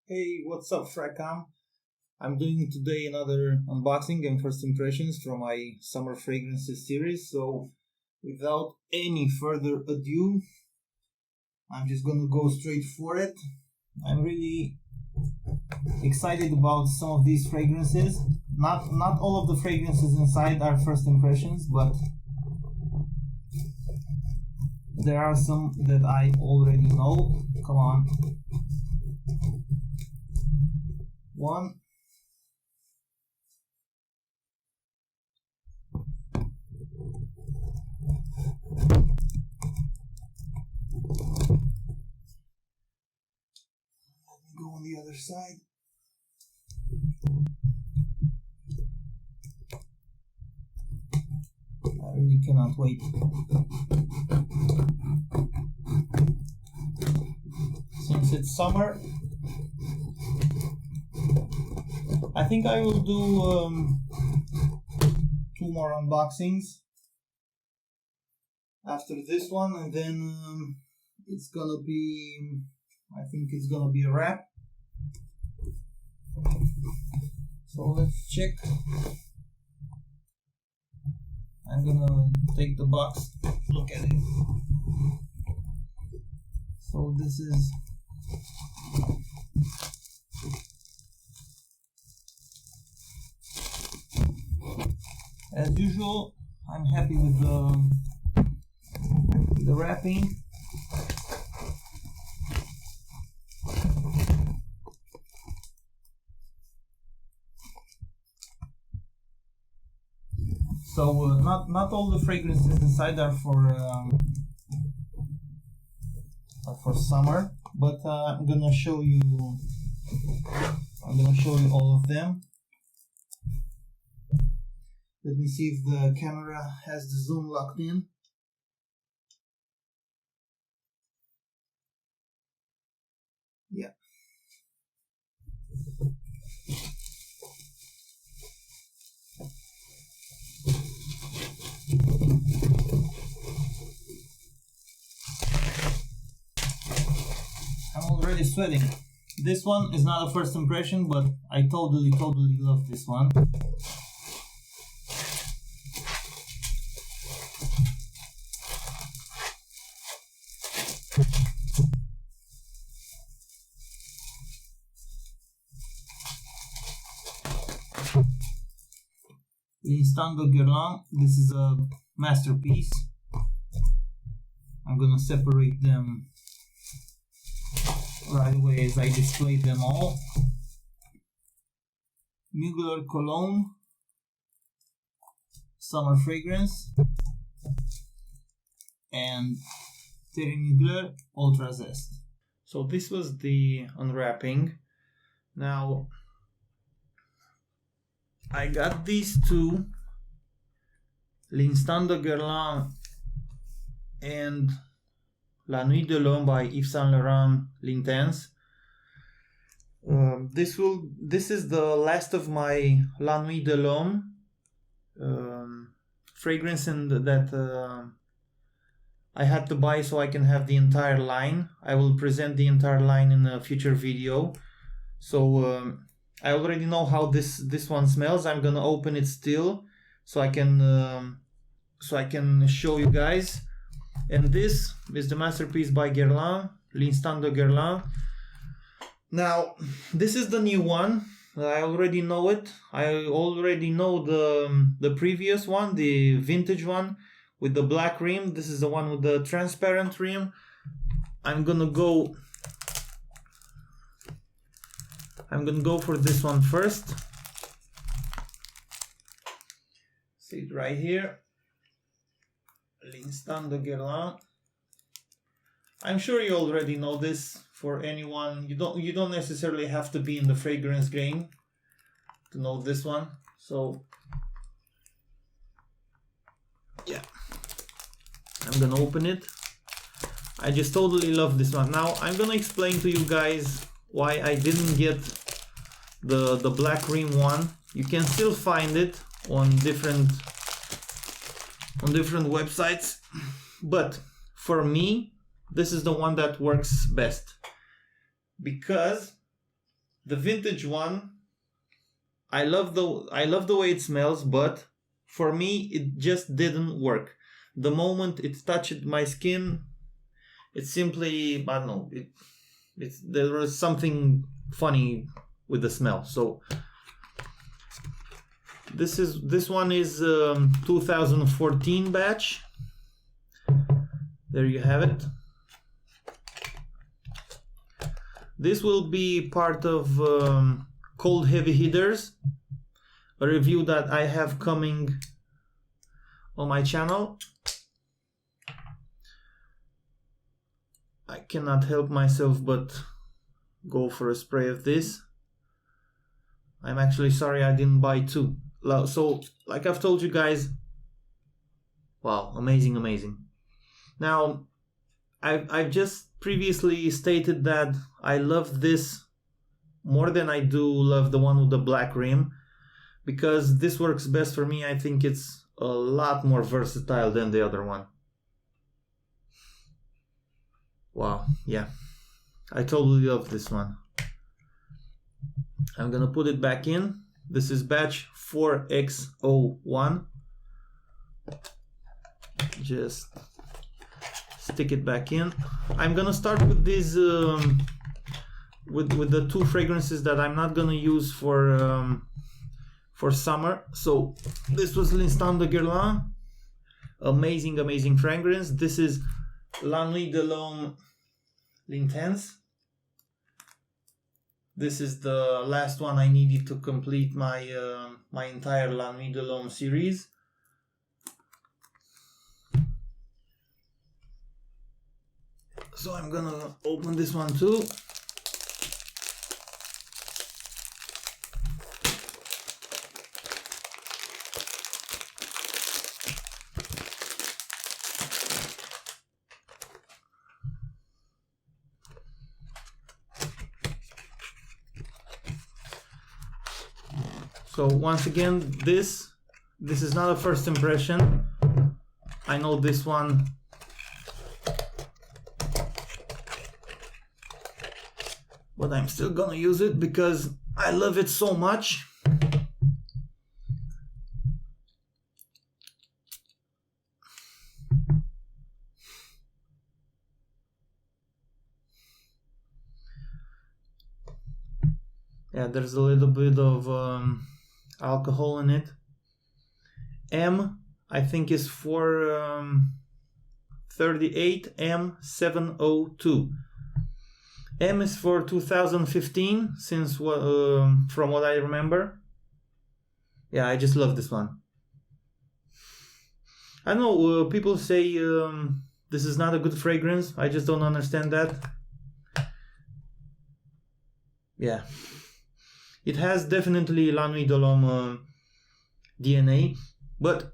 Hey, what's up, Fracam? I'm doing today another unboxing and first impressions from my summer fragrances series. So, without any further ado, I'm just gonna go straight for it. I'm really excited about some of these fragrances. Not all of the fragrances inside are first impressions, but there are some that I already know. Come on. One. Let me go on the other side. I really cannot wait. Since it's summer, I think I will do 2 more unboxings after this one, and then it's gonna be, I think it's gonna be a wrap. So let's check. I'm gonna take the box, look at it. So this is as usual. I'm happy with the wrapping. So not all the fragrances inside are for summer, but I'm gonna show you all of them. Let me see if the camera has the zoom locked in. Yeah. I'm already sweating. This one is not a first impression, but I totally love this one. Guerlain. This is a masterpiece. I'm gonna separate them right away as I display them all. Mugler Cologne summer fragrance, and Thierry Mugler Ultra Zest. So this was the unwrapping. Now I got these two, Guerlain and La Nuit de l'Homme by Yves Saint Laurent L'Intense. This is the last of my La Nuit de l'Homme fragrance, and that I had to buy so I can have the entire line. I will present the entire line in a future video. So I already know how this one smells. I'm gonna open it still so I can show you guys. And this is the masterpiece by Guerlain, L'Instant de Guerlain. Now this is the new one. I already know it. I already know the previous one, the vintage one with the black rim. This is the one with the transparent rim. I'm gonna go for this one first. See it right here. L'Instant de Guerlain. I'm sure you already know this. For anyone, you don't necessarily have to be in the fragrance game to know this one. So yeah, I'm gonna open it. I just totally love this one. Now I'm gonna explain to you guys why I didn't get the black rim one. You can still find it on different websites, but for me this is the one that works best, because The vintage one, I love the way it smells, but for me it just didn't work. The moment it touched my skin, it simply, I don't know, there was something funny with the smell. So this one is 2014 batch. There you have it. This will be part of Cold Heavy Hitters, a review that I have coming on my channel. I cannot help myself but go for a spray of this. I'm actually sorry I didn't buy two. So, like I've told you guys, wow, amazing, amazing. Now, I've just previously stated that I love this more than I do love the one with the black rim, because this works best for me. I think it's a lot more versatile than the other one. Wow, yeah, I totally love this one. I'm gonna put it back in. This is batch 4X01. Just stick it back in. I'm gonna start with these with the two fragrances that I'm not gonna use for summer. So this was L'Instant de Guerlain, amazing fragrance. This is La Nuit de l'Homme L'Intense. This is the last one I needed to complete my my entire La Nuit de l'Homme series. So I'm gonna open this one too. So once again, this is not a first impression. I know this one but I'm still gonna use it because I love it so much. Yeah, there's a little bit of alcohol in it. M, I think, is for 38 M702. M is for 2015, since from what I remember. Yeah, I just love this one. I know people say this is not a good fragrance. I just don't understand that. Yeah. It has definitely La Nuit de l'Homme DNA, but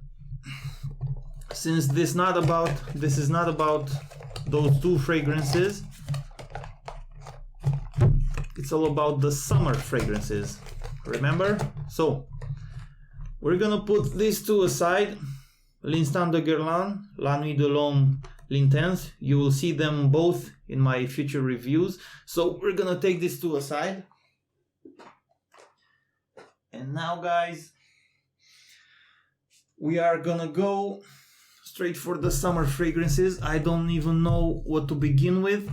since this is not about those two fragrances, it's all about the summer fragrances, remember? So we're gonna put these two aside. L'Instant de Guerlain, La Nuit de l'Homme L'Intense. You will see them both in my future reviews. So we're gonna take these two aside. And now, guys, we are gonna go straight for the summer fragrances. I don't even know what to begin with.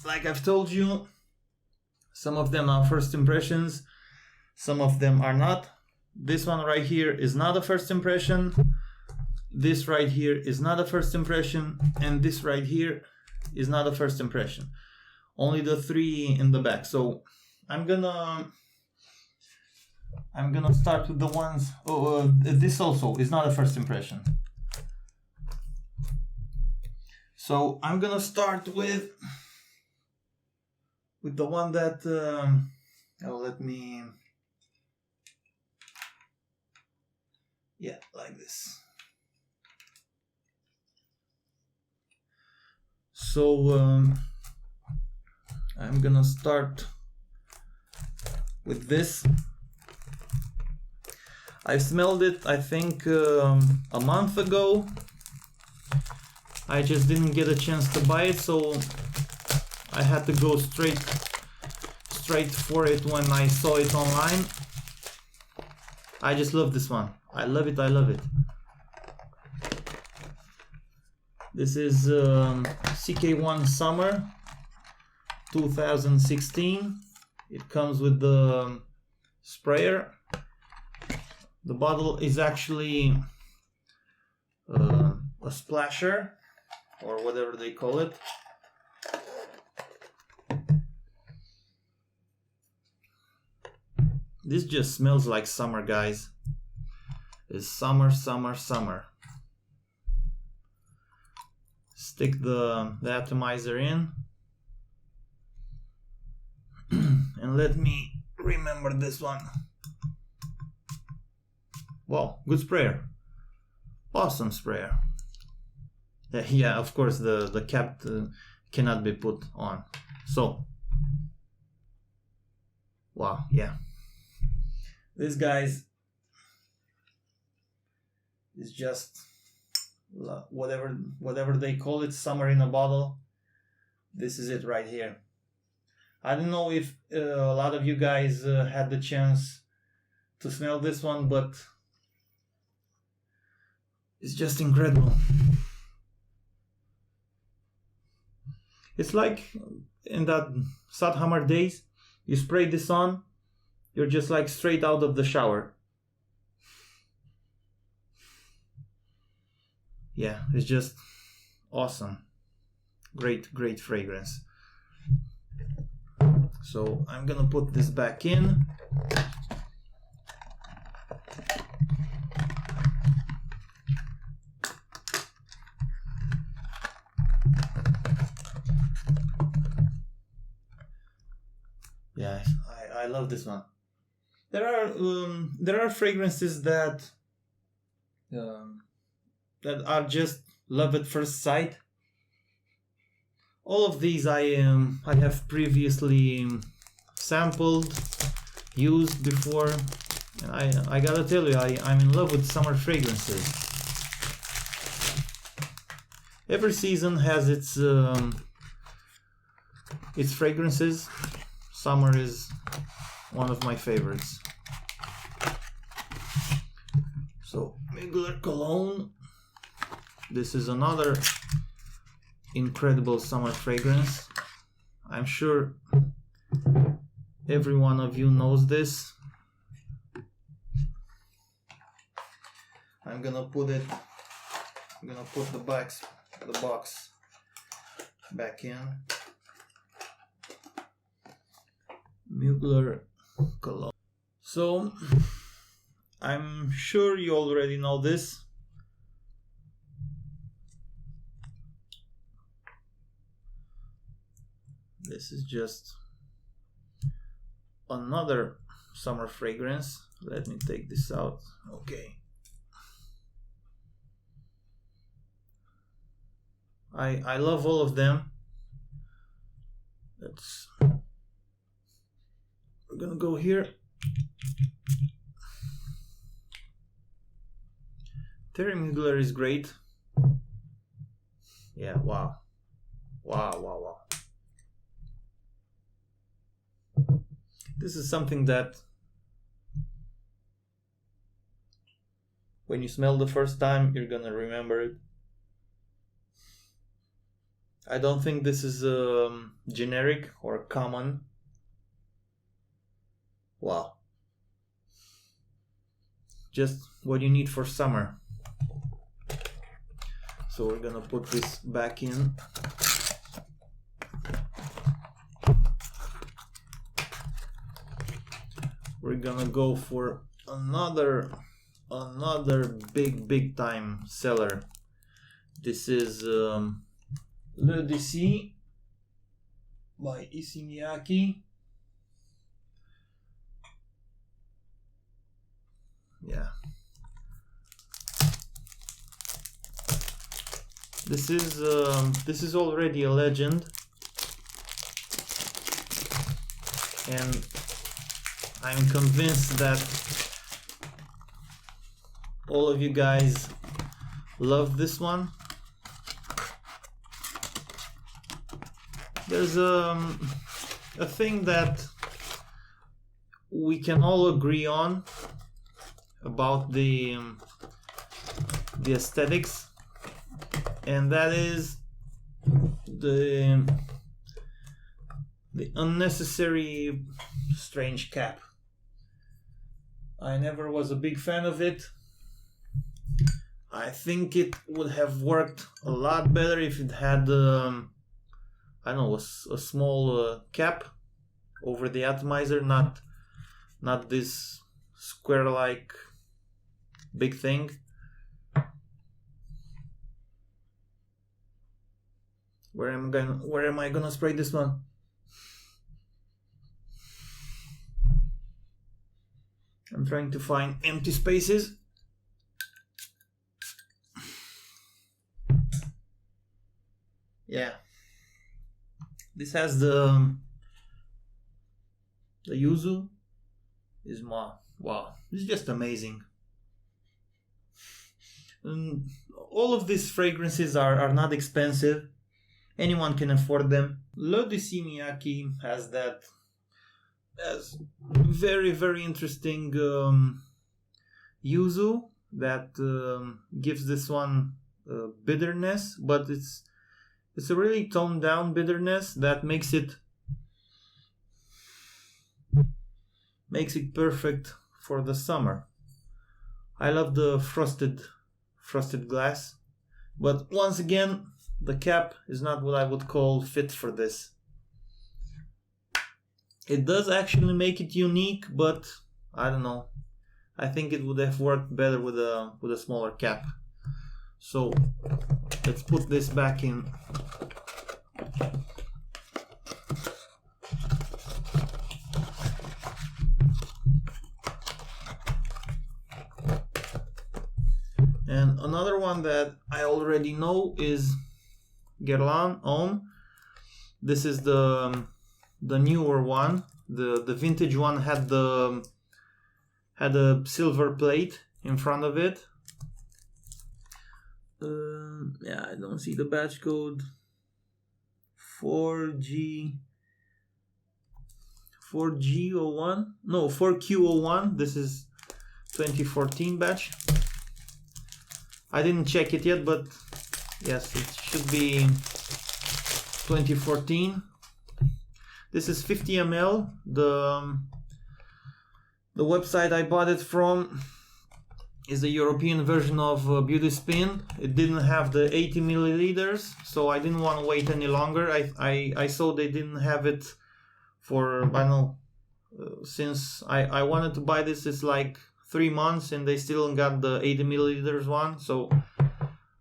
Like I've told you, some of them are first impressions, some of them are not. This one right here is not a first impression. This right here is not a first impression. And this right here is not a first impression. Only the three in the back. So I'm gonna start with the ones. This also is not a first impression. So I'm gonna start with the one that let me, yeah, like this. So I'm gonna start with this. I smelled it, I think, a month ago. I just didn't get a chance to buy it, so I had to go straight straight for it when I saw it online. I just love this one. I love it, I love it. This is CK1 Summer 2016. It comes with the sprayer. The bottle is actually a splasher, or whatever they call it. This just smells like summer, guys. It's summer, summer, summer. Stick the atomizer in. And let me remember this one. Wow, good sprayer. Awesome sprayer. Yeah, of course the cap cannot be put on. So, wow, yeah. This guy's is just whatever they call it, summer in a bottle. This is it right here. I don't know if a lot of you guys had the chance to smell this one, but it's just incredible. It's like in that Sadhammer days, you spray this on, you're just like straight out of the shower. Yeah, it's just awesome. Great, great fragrance. So I'm gonna put this back in. Yeah, I love this one. There are fragrances that are just love at first sight. All of these I have previously sampled, used before, and I gotta tell you, I'm in love with summer fragrances. Every season has its fragrances. Summer is one of my favorites. So Mugler Cologne. This is another incredible summer fragrance. I'm sure every one of you knows this. I'm gonna put the box back in. Mugler Cologne. So I'm sure you already know this. This is just another summer fragrance. Let me take this out. Okay. I love all of them. We're gonna go here. Thierry Mugler is great. Yeah, wow. Wow. This is something that when you smell the first time, you're gonna remember it. I don't think this is generic or common. Wow. Just what you need for summer. So we're gonna put this back in. We're gonna go for another big time seller. This is Le Décis by Miyake. Yeah. This is already a legend, and I'm convinced that all of you guys love this one. There's a thing that we can all agree on about the aesthetics, and that is the unnecessary strange cap. I never was a big fan of it. I think it would have worked a lot better if it had, I don't know, a small cap over the atomizer, not this square-like big thing. Where am I gonna spray this one? I'm trying to find empty spaces. Yeah, this has the yuzu. Is wow, it's just amazing. And all of these fragrances are not expensive. Anyone can afford them. L'Odyssey Miyake has very, very interesting yuzu that gives this one bitterness, but it's a really toned down bitterness that makes it perfect for the summer. I love the frosted glass, but once again, the cap is not what I would call fit for this. It does actually make it unique, but I don't know. I think it would have worked better with a smaller cap. So let's put this back in. And another one that I already know is Guerlain Homme. This is the newer one. The vintage one had a silver plate in front of it. Yeah, I don't see the batch code. 4G01. No, 4Q01. This is 2014 batch. I didn't check it yet, but yes, it should be 2014. This is 50 ml. The website I bought it from is the European version of Beauty Spin. It didn't have the 80 milliliters, so I didn't want to wait any longer. I saw they didn't have it for, I don't know, since I wanted to buy this, it's like 3 months and they still got the 80 milliliters one, so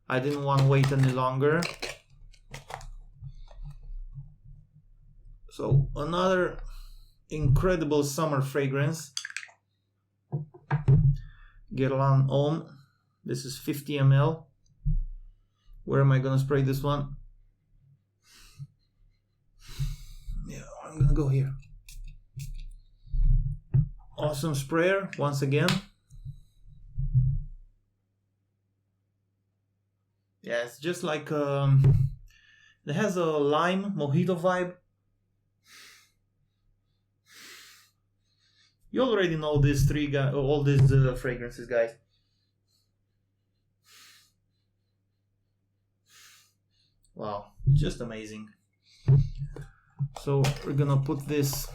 I didn't want to wait any longer. So another incredible summer fragrance, Guerlain Homme. This is 50 ml. Where am I gonna spray this one? Yeah, I'm gonna go here. Awesome sprayer once again. Yeah, it's just like it has a lime mojito vibe. You already know these all these fragrances, guys. Wow, just amazing. So we're gonna put this.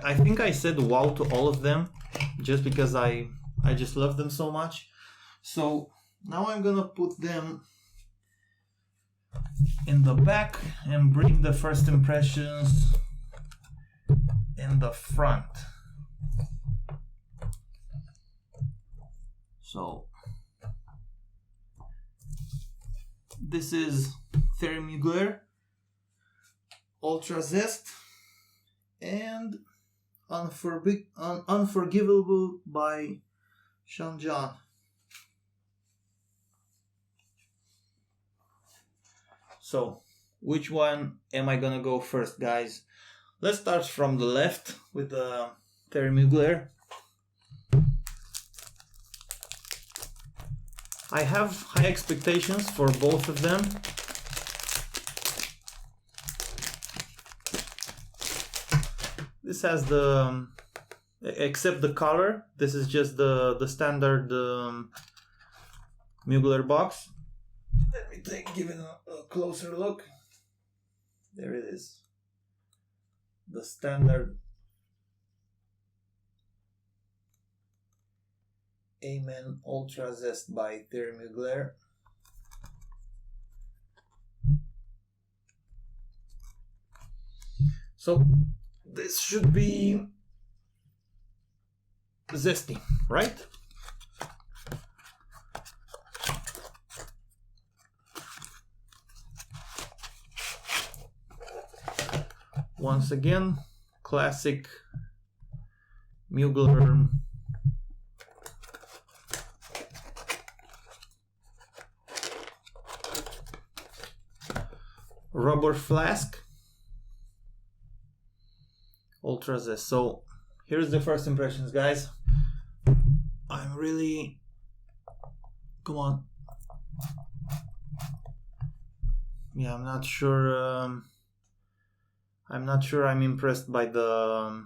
I think I said wow to all of them, just because I just love them so much. So now I'm gonna put them in the back and bring the first impressions in the front. So this is Thierry Mugler, Ultra Zest, and Unforgivable by Sean John. So, which one am I gonna go first, guys? Let's start from the left with the Thierry Mugler. I have high expectations for both of them. This has the except the color. This is just the standard Mugler box. Let me give it a closer look. There it is. The standard Amen Ultra Zest by Thierry Mugler. So this should be zesty, right? Once again, classic Mugler rubber flask, Ultra Zest. So here's the first impressions, guys. I'm really, come on. Yeah, I'm not sure. I'm impressed by the.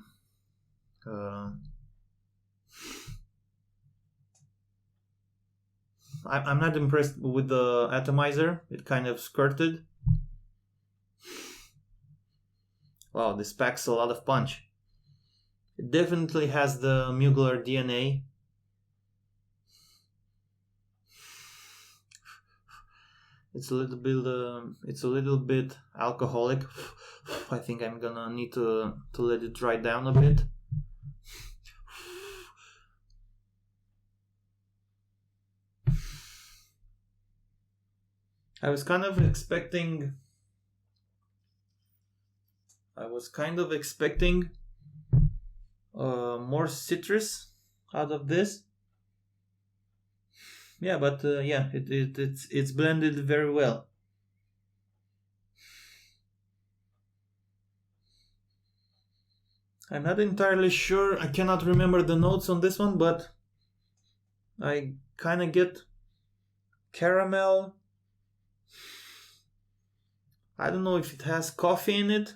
I'm not impressed with the atomizer. It kind of skirted. Wow, this packs a lot of punch. It definitely has the Mugler DNA. It's a little bit alcoholic. I think I'm gonna need to let it dry down a bit. I was kind of expecting more citrus out of this. Yeah, but yeah, it's blended very well. I'm not entirely sure. I cannot remember the notes on this one, but I kind of get caramel. I don't know if it has coffee in it.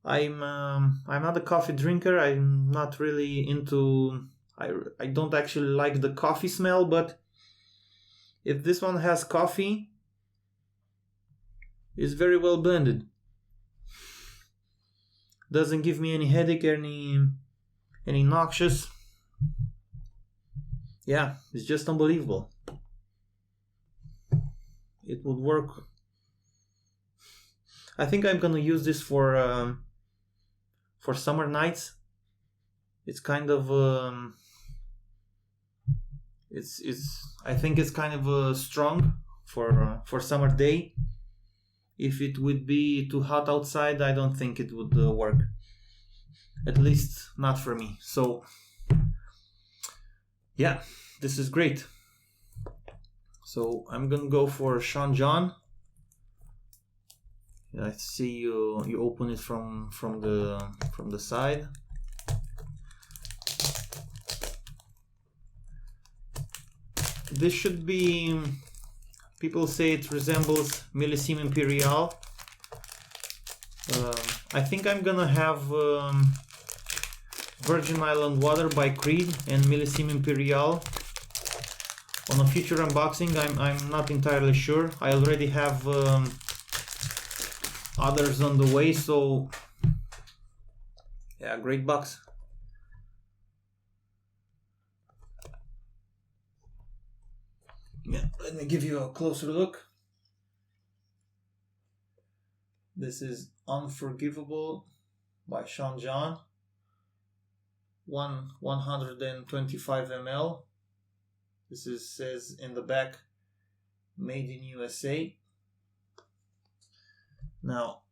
I'm not a coffee drinker. I'm not really into. I don't actually like the coffee smell, but if this one has coffee, it's very well blended. Doesn't give me any headache, any noxious. Yeah, it's just unbelievable. It would work. I think I'm gonna use this for summer nights. It's kind of I think it's kind of strong for summer day. If it would be too hot outside, I don't think it would work. At least not for me. So yeah, this is great. So I'm gonna go for Sean John. I see you open it from the side. This should be, people say it resembles Millésime Imperial. I think I'm gonna have Virgin Island Water by Creed and Millésime Imperial on a future unboxing. I'm not entirely sure. I already have others on the way, so yeah, great box. Yeah, let me give you a closer look. This is Unforgivable by Sean John. 125 ml. This says in the back, made in USA. Now,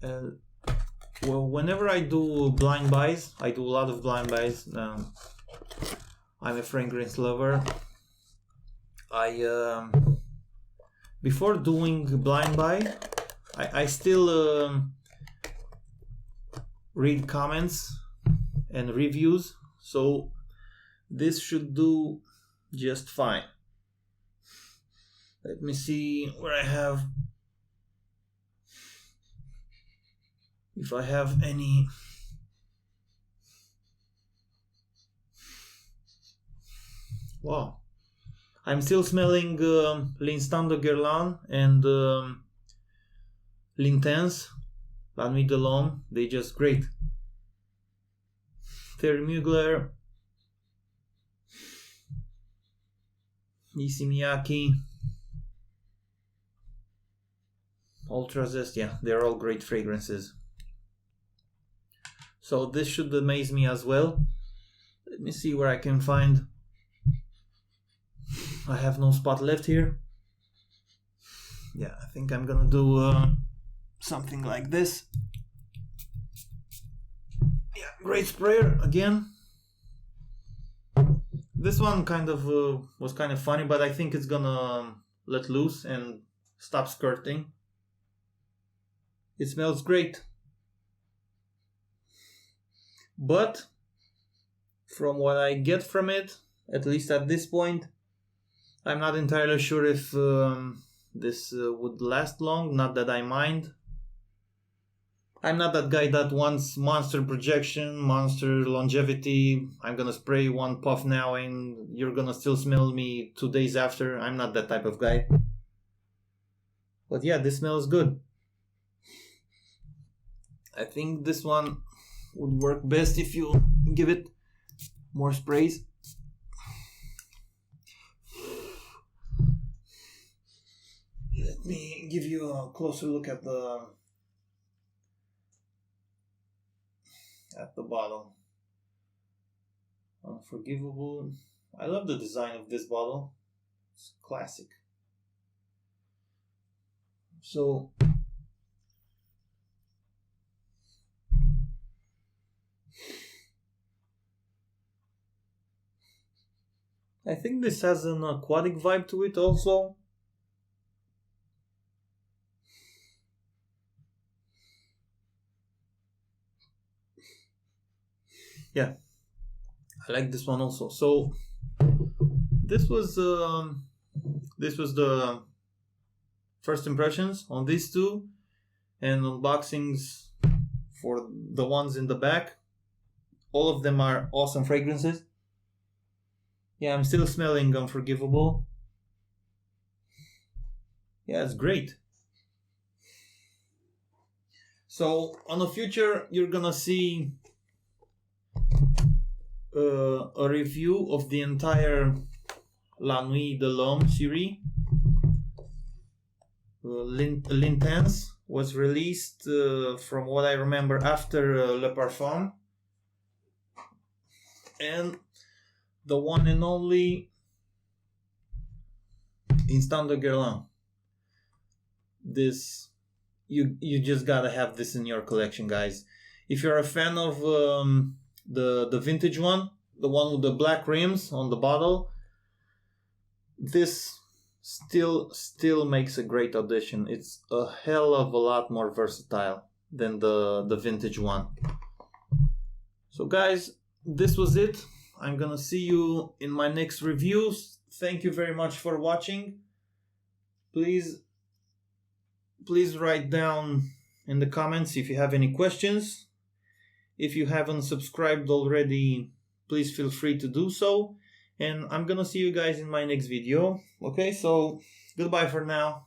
well, whenever I do blind buys, I do a lot of blind buys. I'm a fragrance lover. Before doing blind buy, I still read comments and reviews, so this should do just fine. Let me see where I have, if I have any. Wow, I'm still smelling L'Instant de Guerlain and L'Intense, La Nuit de l'Homme. They just great. Thierry Mugler, issey Miyake, Ultra Zest. Yeah, they're all great fragrances. So this should amaze me as well. Let me see where I can find. I have no spot left here. Yeah, I think I'm gonna do something like this. Yeah, great sprayer again. This one kind of was kind of funny, but I think it's gonna let loose and stop skirting. It smells great. But from what I get from it, at least at this point, I'm not entirely sure if this would last long. Not that I mind. I'm not that guy that wants monster projection, monster longevity. I'm gonna spray one puff now and you're gonna still smell me 2 days after. I'm not that type of guy. But yeah, this smells good. I think this one would work best if you give it more sprays. Let me give you a closer look at the bottle. Unforgivable. I love the design of this bottle. It's classic. So I think this has an aquatic vibe to it also. Yeah, I like this one also. So this was the first impressions on these two and unboxings for the ones in the back. All of them are awesome fragrances. Yeah, I'm still smelling Unforgivable. Yeah, it's great. So on the future, you're gonna see a review of the entire La Nuit de l'Homme series. L'Intense was released, from what I remember, after Le Parfum. And the one and only Instant de Guerlain. This, you just gotta have this in your collection, guys. If you're a fan of the vintage one, the one with the black rims on the bottle, this still makes a great addition. It's a hell of a lot more versatile than the vintage one. So guys, this was it. I'm gonna see you in my next reviews. Thank you very much for watching. Please write down in the comments if you have any questions. If you haven't subscribed already, please feel free to do so. And I'm gonna see you guys in my next video. Okay, so goodbye for now.